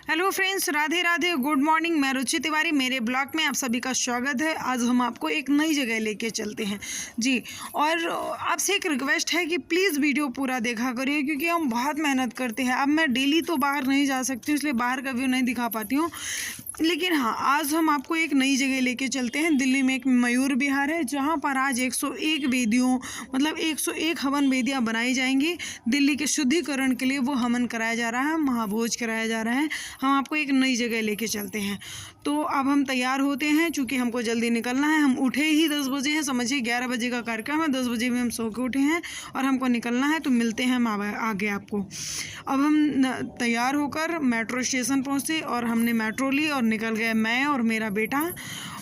Hello friends, Radhe Radhe, good morning. मैं रुचि तिवारी, मेरे blog में आप सभी का स्वागत है। आज हम आपको एक नई जगह लेके चलते हैं जी। और आपसे एक रिक्वेस्ट है कि प्लीज़ वीडियो पूरा देखा करिए, क्योंकि हम बहुत मेहनत करते हैं। अब मैं डेली तो बाहर नहीं जा सकती हूँ, इसलिए बाहर का व्यू नहीं दिखा पाती हूँ, लेकिन हाँ, आज हम आपको एक नई जगह लेके चलते हैं। दिल्ली में एक मयूर विहार है, जहाँ पर आज 101 वेदियों मतलब 101 हवन वेदियाँ बनाई जाएंगी। दिल्ली के शुद्धिकरण के लिए वो हवन कराया जा रहा है, महाभोज कराया जा रहा है। हम आपको एक नई जगह लेके चलते हैं। तो अब हम तैयार होते हैं, चूँकि हमको जल्दी निकलना है। हम उठे ही 10 बजे हैं, समझिए 11 बजे का कार्यक्रम है। 10 बजे में हम सो के उठे हैं और हमको निकलना है, तो मिलते हैं हम आगे आपको। अब हम तैयार होकर मेट्रो स्टेशन पहुँचे और हमने मेट्रो ली और निकल गए, मैं और मेरा बेटा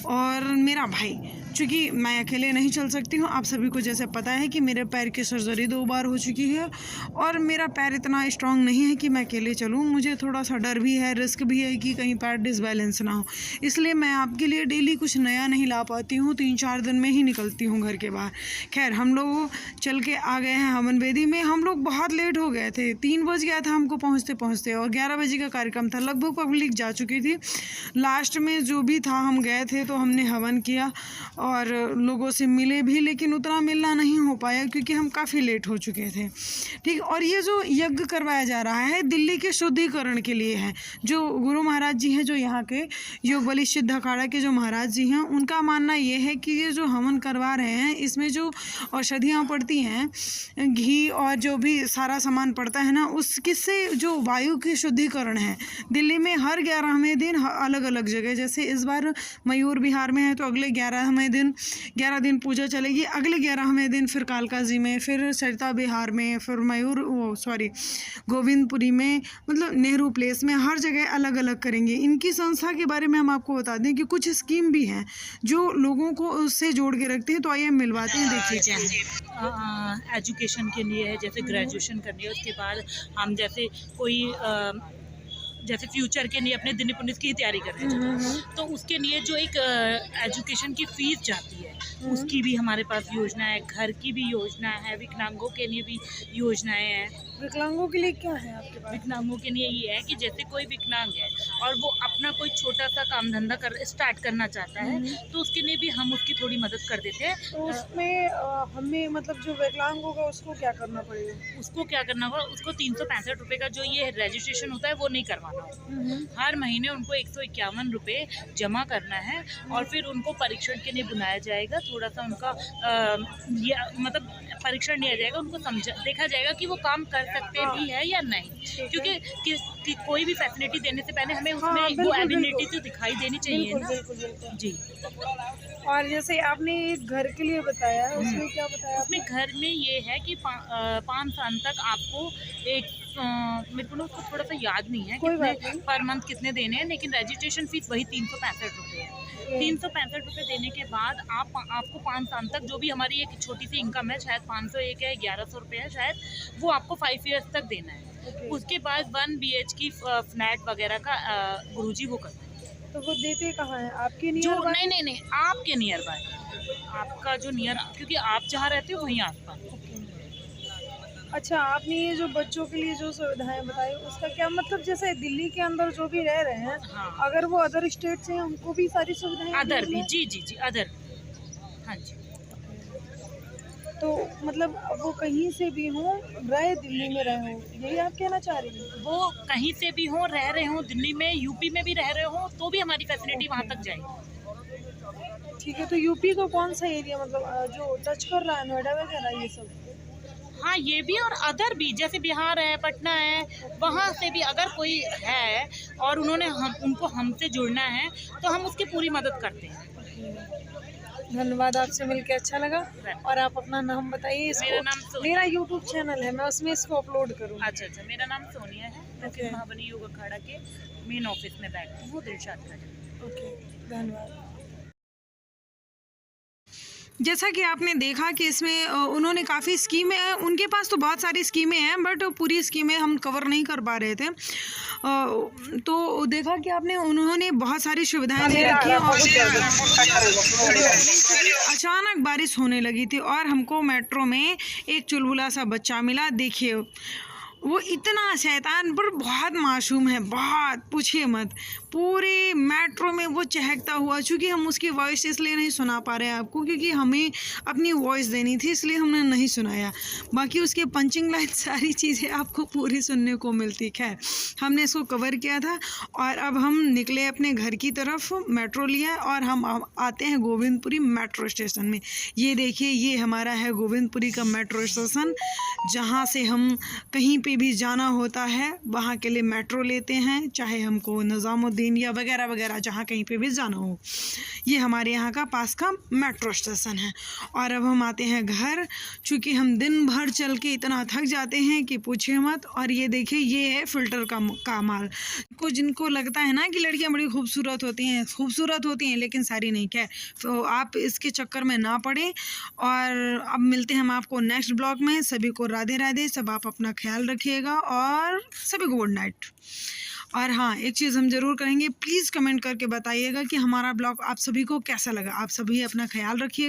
और मेरा भाई। चूँकि मैं अकेले नहीं चल सकती हूँ, आप सभी को जैसे पता है कि मेरे पैर की सर्जरी 2 बार हो चुकी है और मेरा पैर इतना स्ट्रांग नहीं है कि मैं अकेले चलूँ। मुझे थोड़ा सा डर भी है, रिस्क भी है कि कहीं पैर डिसबैलेंस ना हो, इसलिए मैं आपके लिए डेली कुछ नया नहीं ला पाती हूँ। 3-4 दिन में ही निकलती हूँ घर के बाहर। खैर, हम लोग चल के आ गए हैं हवन वेदी में। हम लोग बहुत लेट हो गए थे, 3 बज गया था हमको पहुँचते पहुँचते, और 11 बजे का कार्यक्रम था। लगभग पब्लिक जा चुकी थी। लास्ट में जो भी था, हम गए थे तो हमने हवन किया और लोगों से मिले भी, लेकिन उतना मिलना नहीं हो पाया क्योंकि हम काफ़ी लेट हो चुके थे। ठीक। और ये जो यज्ञ करवाया जा रहा है दिल्ली के शुद्धिकरण के लिए है। जो गुरु महाराज जी हैं, जो यहाँ के योग बलि सिद्ध अखाड़ा के जो महाराज जी हैं, उनका मानना ये है कि ये जो हवन करवा रहे हैं, इसमें जो औषधियाँ पड़ती हैं, घी और जो भी सारा सामान पड़ता है ना, उससे जो वायु की शुद्धिकरण है। दिल्ली में हर 11वें दिन अलग अलग जगह, जैसे इस बार मयूर विहार में है तो अगले 11 दिन पूजा चलेगी। अगले 11वें दिन फिर कालका जी में, फिर सरिता विहार में, फिर गोविंदपुरी में, मतलब नेहरू प्लेस में, हर जगह अलग अलग करेंगे। इनकी संस्था के बारे में हम आपको बता दें कि कुछ स्कीम भी हैं जो लोगों को उससे जोड़ के रखते हैं। तो आइए मिलवाते हैं, देखिए क्या है। एजुकेशन के लिए है, जैसे ग्रेजुएशन करनी है, उसके बाद हम जैसे कोई जैसे फ्यूचर के लिए अपने दिल्ली पुलिस की तैयारी कर रहे हैं, तो उसके लिए जो एक एजुकेशन की फीस जाती है, उसकी भी हमारे पास योजना है। घर की भी योजना है, विकलांगों के लिए भी योजनाएं हैं। विकलांगों के लिए क्या है आपके पास? विकलांगों के लिए ये है कि जैसे कोई विकलांग है और वो अपना कोई छोटा सा काम धंधा स्टार्ट करना चाहता है, तो उसके लिए भी हम उसकी थोड़ी मदद कर देते हैं। तो उसमें हमें मतलब जो विकलांग होगा उसको क्या करना पड़ेगा? उसको क्या करना होगा, उसको 365 रुपये का जो ये रजिस्ट्रेशन होता है वो नहीं करवाना होगा। हर महीने उनको 151 रुपये जमा करना है और फिर उनको परीक्षण के लिए बुलाया जाएगा। थोड़ा सा उनका मतलब परीक्षण लिया जाएगा, उनको देखा जाएगा कि वो काम कर सकते भी है या नहीं, क्योंकि कि कोई भी फैसिलिटी देने से पहले हमें उसमें वो एबिलिटी तो दिखाई देनी चाहिए ना। जी। और जैसे आपने एक घर के लिए बताया, उसमें क्या बताया? उसमें घर में ये है कि 5 साल तक आपको एक मेरे को ना उसको थोड़ा सा याद नहीं है कितने पर मंथ कितने देने हैं, लेकिन रजिस्ट्रेशन फीस वही 365 रुपये है। 365 रुपये देने के बाद आपको 5 साल तक जो भी हमारी एक छोटी सी इनकम है, शायद 501 है, 1100 रुपये है शायद, वो आपको 5 ईयर्स तक देना है। उसके बाद 1 BHK फ्लैट वगैरह का गुरुजी वो करते हैं। तो वो देते कहाँ है? आपके नियर जो बाय? नहीं, आपके नियर बाय, आपका जो नियर, क्योंकि आप जहाँ रहते हो वहीं आसपास। अच्छा, आपने ये जो बच्चों के लिए जो सुविधाएं बताई, उसका क्या मतलब? जैसे दिल्ली के अंदर जो भी रह रहे हैं, हाँ, अगर वो अदर स्टेट से हैं, उनको भी सारी सुविधाएं अदर भी, जी अदर, हाँ जी। तो मतलब वो कहीं से भी हो, रहे दिल्ली में रहे हो, यही आप कहना चाह रही हैं? वो कहीं से भी हो, रह रहे हो दिल्ली में, यूपी में भी रह रहे हो, तो भी हमारी फैसिलिटी वहाँ तक जाएगी। ठीक है। तो यूपी का कौन सा एरिया मतलब जो टच कर रहा है, नोएडा वगैरह ये सब? हाँ, ये भी और अदर भी, जैसे बिहार है, पटना है, वहाँ से भी अगर कोई है और उनको हमसे जुड़ना है तो हम उसकी पूरी मदद करते हैं। धन्यवाद, आपसे मिलकर अच्छा लगा। और आप अपना नाम बताइए। मेरा यूट्यूब चैनल है, मैं उसमें इसको अपलोड करूँगी। अच्छा, मेरा नाम सोनिया है। मैं महाबली योग अखाड़ा के मेन ऑफिस में बैठती हूँ, दिलशाद का। ओके, धन्यवाद। जैसा कि आपने देखा कि इसमें उन्होंने काफ़ी स्कीमें हैं, उनके पास तो बहुत सारी स्कीमें हैं, बट पूरी स्कीमें हम कवर नहीं कर पा रहे थे। तो देखा कि आपने उन्होंने बहुत सारी सुविधाएं दे रखी हैं और अचानक बारिश होने लगी थी और हमको मेट्रो में एक चुलबुला सा बच्चा मिला। देखिए, वो इतना शैतान पर बहुत मासूम है, बहुत पूछिए मत। पूरे मेट्रो में वो चहकता हुआ, चूँकि हम उसकी वॉइस इसलिए नहीं सुना पा रहे हैं आपको, क्योंकि हमें अपनी वॉइस देनी थी, इसलिए हमने नहीं सुनाया। बाकी उसके पंचिंग लाइन सारी चीज़ें आपको पूरी सुनने को मिलती। खैर, हमने इसको कवर किया था और अब हम निकले अपने घर की तरफ, मेट्रो लिया और हम आते हैं गोविंदपुरी मेट्रो स्टेशन में। ये देखिए, ये हमारा है गोविंदपुरी का मेट्रो स्टेशन, जहाँ से हम कहीं पे भी जाना होता है वहाँ के लिए मेट्रो लेते हैं, चाहे हमको निज़ामुद्दीन या वगैरह वगैरह जहाँ कहीं पे भी जाना हो। ये हमारे यहाँ का पास का मेट्रो स्टेशन है। और अब हम आते हैं घर, चूँकि हम दिन भर चल के इतना थक जाते हैं कि पूछिए मत। और ये देखिए, ये है फ़िल्टर का माल। जिनको लगता है ना कि लड़कियाँ बड़ी खूबसूरत होती हैं लेकिन सारी नहीं। खैर, तो आप इसके चक्कर में ना पड़ें। और अब मिलते हैं हम आपको नेक्स्ट ब्लॉग में। सभी को राधे राधे, सब आप अपना ख्याल रखिएगा और सभी को गुड नाइट। और हाँ, एक चीज़ हम ज़रूर करेंगे, प्लीज़ कमेंट करके बताइएगा कि हमारा ब्लॉग आप सभी को कैसा लगा। आप सभी अपना ख्याल रखिए।